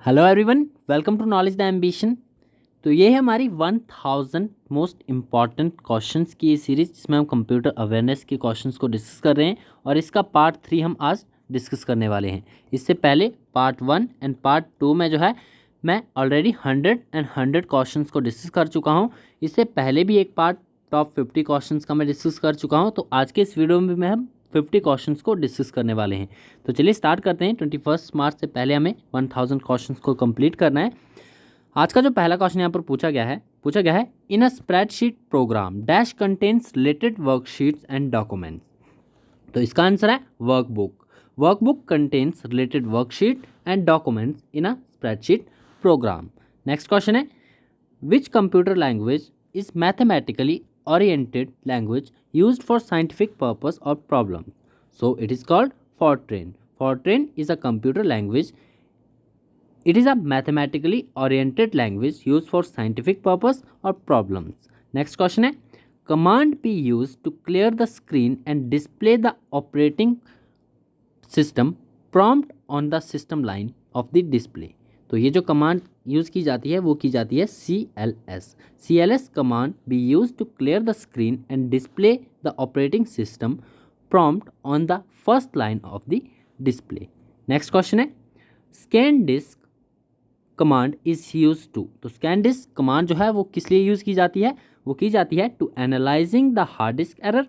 Hello everyone, welcome to knowledge the ambition. तो ये है हमारी 1000 मोस्ट इम्पॉर्टेंट क्वेश्चंस की ये सीरीज जिसमें हम कंप्यूटर अवेयरनेस के क्वेश्चंस को डिस्कस कर रहे हैं और इसका पार्ट 3 हम आज डिस्कस करने वाले हैं। इससे पहले पार्ट 1 एंड पार्ट 2 में जो है मैं ऑलरेडी 100 क्वेश्चंस को डिस्कस कर चुका हूँ। इससे पहले भी एक पार्ट टॉप 50 क्वेश्चंस का मैं डिस्कस कर चुका हूँ। तो आज के इस वीडियो में भी हम 50 क्वेश्चंस को डिस्कस करने वाले हैं। तो चलिए स्टार्ट करते हैं। 21 मार्च से पहले हमें 1000 क्वेश्चंस को कंप्लीट करना है। आज का जो पहला क्वेश्चन यहाँ पर पूछा गया है in a spreadsheet program dash contains related worksheets and documents. तो इसका आंसर है workbook. Workbook contains related worksheet and documents in a spreadsheet program. Next question है which computer language is mathematically oriented language used for scientific purpose or problems. So it is called Fortran. Fortran is a computer language. It is a mathematically oriented language used for scientific purpose or problems. Next question है command be used to clear the screen and display the operating system prompt on the system line of the display. तो ये जो command use की जाती है वो की जाती है CLS. CLS command be use to clear the screen and display the operating system prompt on the first line of the display. Next question है scan disk command is use to. तो scan disk command जो है वो किस लिए use की जाती है? वो की जाती है to analysing the hard disk error,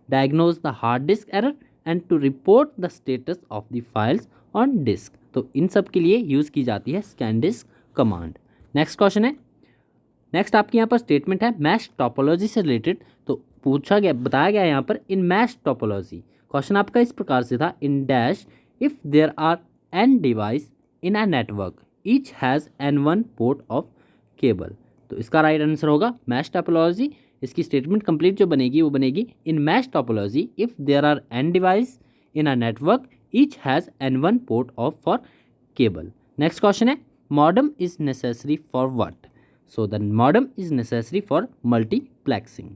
diagnose the hard disk error and to report the status of the files on disk. तो इन सब के लिए यूज़ की जाती है scan disk command. Next question है नेक्स्ट आपके यहाँ पर स्टेटमेंट है मैश टोपोलॉजी से रिलेटेड. तो बताया गया यहाँ पर इन मैश टोपोलॉजी. क्वेश्चन आपका इस प्रकार से था in dash if there are n device in a network each has n1 port of cable. तो इसका राइट आंसर होगा मैश टोपोलॉजी. इसकी स्टेटमेंट कंप्लीट जो बनेगी वो बनेगी in mesh topology if there are n device in a network each has n1 port of for cable. Next question है modem is necessary for what. So the modem is necessary for multiplexing.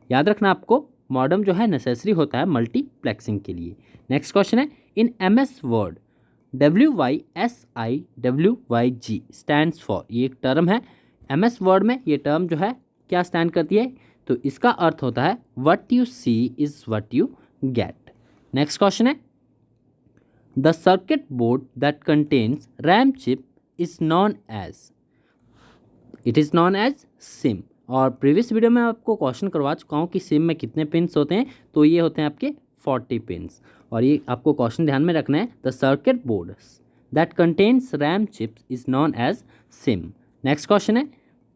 याद रखना आपको modem जो है necessary होता है multiplexing के लिए. नेक्स्ट क्वेश्चन है इन MS word WYSIWYG stands for. ये एक टर्म है MS वर्ड में. ये टर्म जो है क्या स्टैंड करती है? तो इसका अर्थ होता है what you see is what you get. Next question है the circuit board that contains RAM chip is non edge. It is non as SIM. और प्रीवियस वीडियो में आपको क्वेश्चन करवा चुका हूँ कि सिम में कितने पिन्स होते हैं. तो ये होते हैं आपके 40 पिन्स. और ये आपको क्वेश्चन ध्यान में रखना है the circuit board that contains RAM chips is known as SIMM. Next question है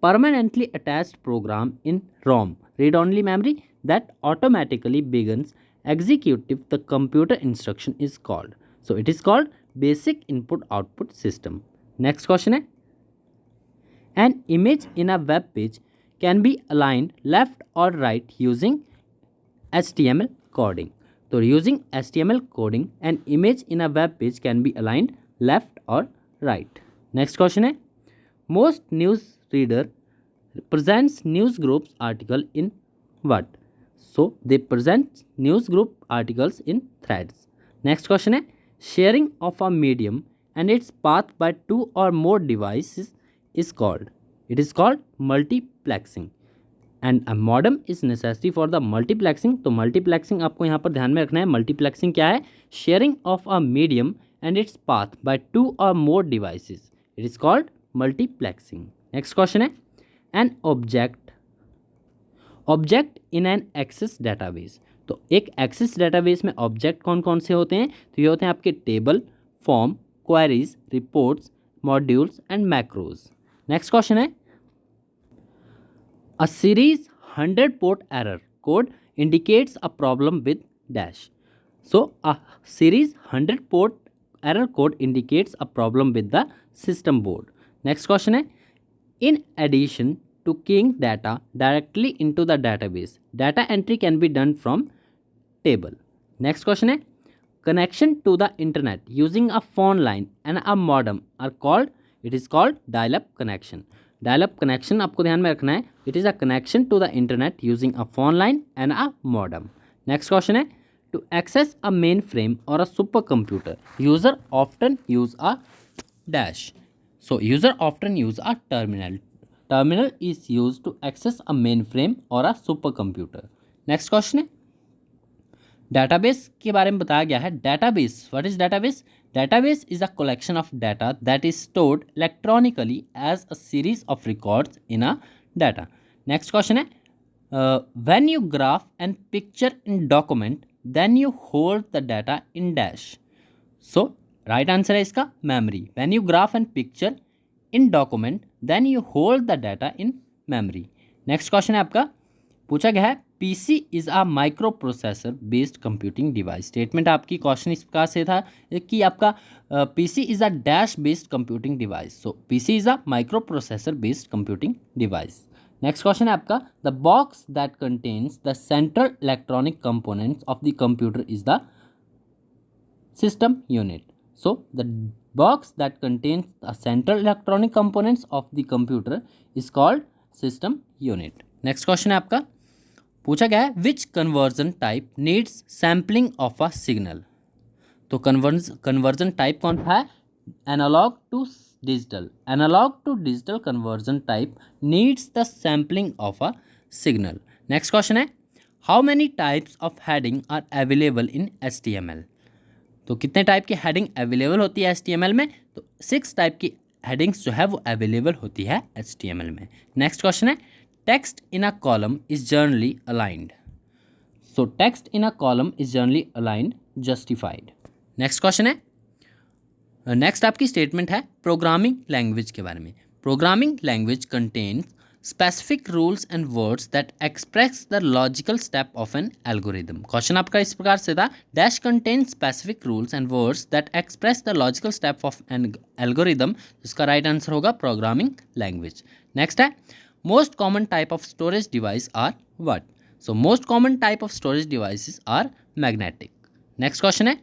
permanently attached program in ROM read only memory that automatically begins executive the computer instruction is called. So it is called basic input output system. Next question है an image in a web page can be aligned left or right using HTML coding. So using HTML coding an image in a web page can be aligned left or right. Next question है most news reader presents news groups article in what. So they present news group articles in threads. Next question है sharing of a medium and its path by two or more devices is called. It is called multiplexing. And a modem is necessary for the multiplexing. तो multiplexing आपको यहाँ पर ध्यान में रखना है. multiplexing क्या है? sharing of a medium and its path by two or more devices. It is called multiplexing. Next question है an object in an Access database. तो एक एक्सेस डेटाबेस में ऑब्जेक्ट कौन कौन से होते हैं? तो ये होते हैं आपके table, form, queries, reports, modules and macros. Next question है a series 100 port error code indicates a problem with dash. So a series 100 port error code indicates a problem with the system board. Next question है in addition to keying data directly into the database, data entry can be done from table. Next question है connection to the internet using a phone line and a modem are called. It is called dial-up connection. dial-up connection आपको ध्यान में रखना है. It is a connection to the internet using a phone line and a modem. Next question है to access a mainframe or a supercomputer user often use a dash. So user often use a terminal. Terminal is used to access a mainframe or a supercomputer. Next question है database के बारे में बताया गया है. Database, what is database? Database is a collection of data that is stored electronically as a series of records in a data. Next question है when you graph and picture in document then you hold the data in dash. So right answer है इसका memory. When you graph and picture in document then you hold the data in memory. Next question है आपका, पूछा गया है PC is a micro processor based computing device. Statement आपकी question इस प्रकार से था कि आपका PC is a dash based computing device. So PC is a micro processor based computing device. Next question है आपका the box that contains the central electronic components of the computer is the system unit. So the box that contains the central electronic components of the computer is called system unit. Next question है आपका, पूछा गया है which conversion type needs sampling of a signal. तो conversion type कौन था? Analog to digital. Analog to digital conversion type needs the sampling of a signal. Next question है how many types of heading are available in HTML. तो कितने type की heading available होती है HTML में? तो 6 टाइप की हेडिंग्स जो है वो अवेलेबल होती है HTML में. नेक्स्ट क्वेश्चन है text in a column is generally aligned. So text in a column is generally aligned justified. Next question है, नेक्स्ट आपकी स्टेटमेंट है प्रोग्रामिंग लैंग्वेज के बारे में. Programming language contains specific rules and words that express the logical step of an algorithm. Question आपका इस प्रकार से था dash contains specific rules and words that express the logical step of an algorithm. इसका right answer होगा programming language. Next है most common type of storage device are what? So most common type of storage devices are magnetic. next question है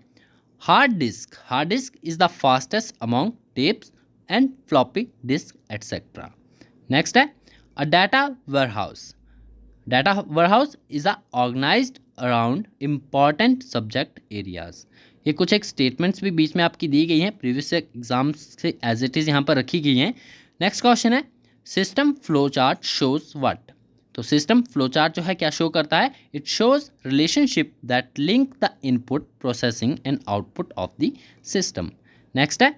hard disk. hard disk is the fastest among tapes and floppy disk etc. next है a data warehouse. Data warehouse is a organized around important subject areas. ये कुछ एक statements भी बीच में आपकी दी गई हैं प्रीवियस एग्जाम्स से एज इट इज़ यहाँ पर रखी गई हैं. नेक्स्ट क्वेश्चन है system flow chart shows what. तो सिस्टम फ्लो चार्ट जो है क्या शो करता है? It shows relationship that link the input processing and output of the system. Next है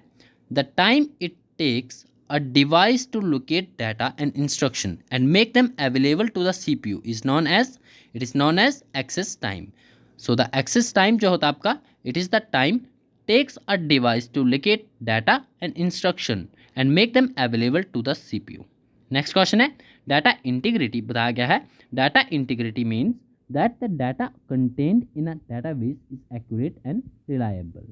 the time it takes a device to locate data and instruction and make them available to the CPU is known as access time. So the access time जो होता है आपका it is the time takes a device to locate data and instruction and make them available to the CPU. Next question है data integrity. बताया गया है data integrity means that the data contained in a database is accurate and reliable.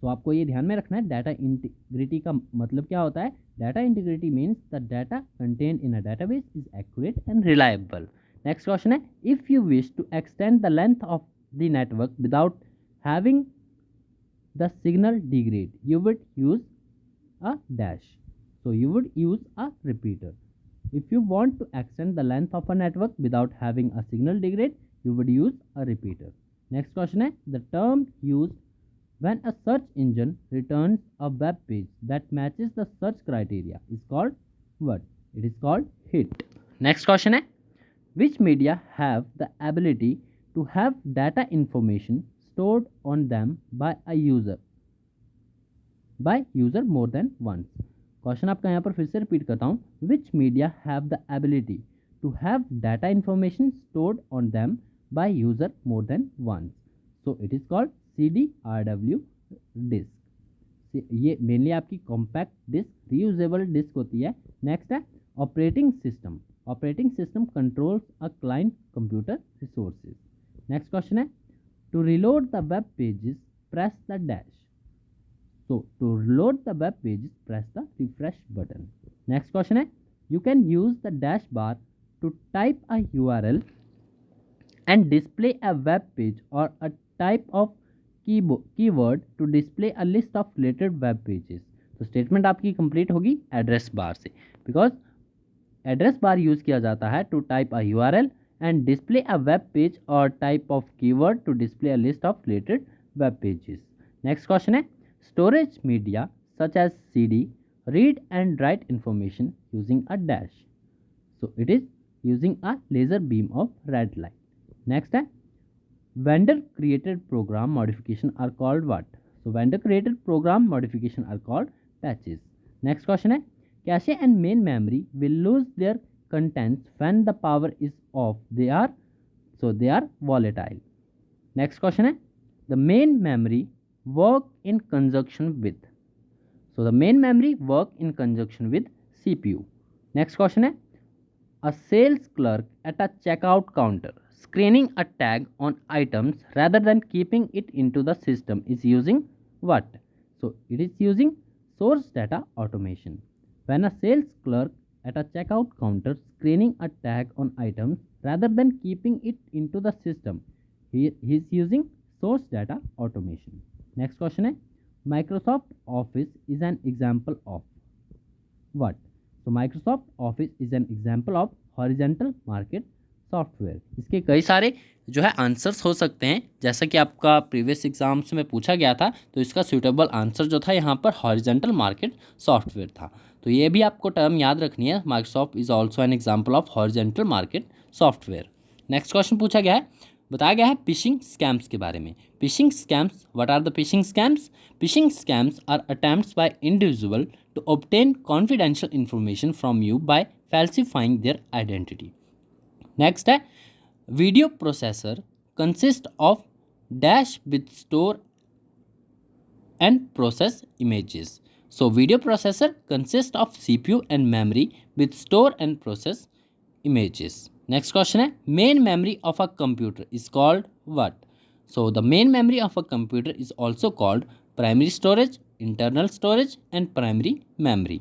तो आपको ये ध्यान में रखना है डाटा इंटीग्रिटी का मतलब क्या होता है. Data integrity means the data contained in a database is accurate and reliable. Next question है if you wish to extend the length of the network without having the signal degrade you would use a dash. So you would use a repeater. If you want to extend the length of a network without having a signal degrade you would use a repeater. Next question है the term use when a search engine returns a web page that matches the search criteria is called what? It is called hit. Next question है which media have the ability to have data information stored on them by user more than once. Question आपका यहाँ पर फिर से repeat करता हूँ which media have the ability to have data information stored on them by user more than once. So it is called CDRW disk. ये mainly आपकी compact disk reusable disk होती है. नेक्स्ट है operating system. Operating system controls a client computer resources. Next question है to reload the web pages press the dash. So to reload the web pages press the refresh button. Next question है you can use the dash bar to type a URL and display a web page or a type of keyword to display a list of related web pages. तो statement आपकी complete होगी address bar से because address bar use किया जाता है to type a URL and display a web page और type of keyword to display a list of related web pages. Next question है storage media such as CD read and write information using a dash. So it is using a laser beam of red light. Next है vendor created program modification are called what? So vendor created program modification are called patches. Next question है cache and main memory will lose their contents when the power is off. They are volatile. Next question है the main memory work in conjunction with. So the main memory work in conjunction with CPU. Next question है a sales clerk at a checkout counter screening a tag on items rather than keeping it into the system is using what? So it is using source data automation. When a sales clerk at a checkout counter screening a tag on items rather than keeping it into the system, he is using source data automation. Next question है Microsoft Office is an example of what? So Microsoft Office is an example of horizontal market software. इसके कई सारे जो है answers हो सकते हैं, जैसा कि आपका प्रीवियस एग्जाम्स में पूछा गया था, तो इसका सूटेबल आंसर जो था यहाँ पर हॉरिजॉन्टल मार्केट सॉफ्टवेयर था. तो ये भी आपको टर्म याद रखनी है. Microsoft is also an example of horizontal market software. Next question पूछा गया है, बताया गया है फिशिंग स्कैम्स के बारे में. Phishing scams, what are the phishing scams? Phishing scams are attempts by individual to obtain confidential information from you by falsifying their identity. Next है video processor consist of dash with store and process images. So video processor consist of CPU and memory with store and process images. Next question है main memory of a computer is called what? So the main memory of a computer is also called primary storage, internal storage and primary memory.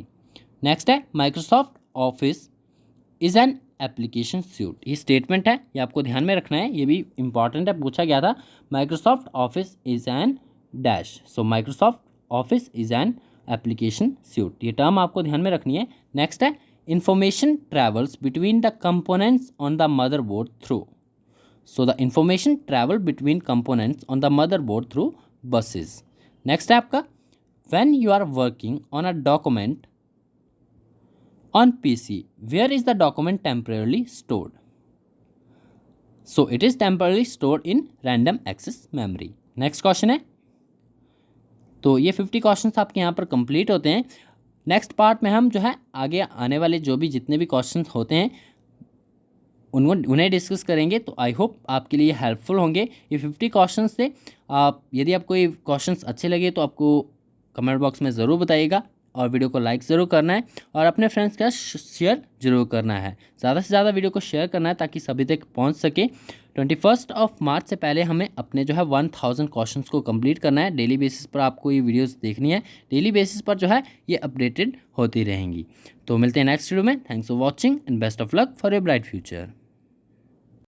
Next है Microsoft Office is an application suite. ये statement है, ये आपको ध्यान में रखना है, ये भी इंपॉर्टेंट है, पूछा गया था. Microsoft Office is N dash. So Microsoft Office is an application suite. ये टर्म आपको ध्यान में रखनी है. नेक्स्ट है information travels between the components on the motherboard through. So the information travel between components on the motherboard through buses. Next है आपका when you are working on a document on PC, where is the document temporarily stored? So it is temporarily stored in random access memory. Next question है, तो ये 50 questions आपके यहाँ पर complete होते हैं. नेक्स्ट पार्ट में हम जो है आगे आने वाले जो भी जितने भी क्वेश्चंस होते हैं उन्हें डिस्कस करेंगे. तो आई होप आपके लिए हेल्पफुल होंगे ये 50 क्वेश्चंस थे. आप यदि आपको ये क्वेश्चंस अच्छे लगे तो आपको कमेंट बॉक्स में ज़रूर बताइएगा और वीडियो को लाइक ज़रूर करना है और अपने फ्रेंड्स के साथ शेयर ज़रूर करना है. ज़्यादा से ज़्यादा वीडियो को शेयर करना है ताकि सभी तक पहुंच सके. 21 मार्च से पहले हमें अपने जो है 1000 क्वेश्चंस को कंप्लीट करना है. डेली बेसिस पर आपको ये वीडियोस देखनी है. डेली बेसिस पर जो है ये अपडेटेड होती रहेंगी. तो मिलते हैं नेक्स्ट वीडियो में. Thanks for watching and best of luck for your bright future.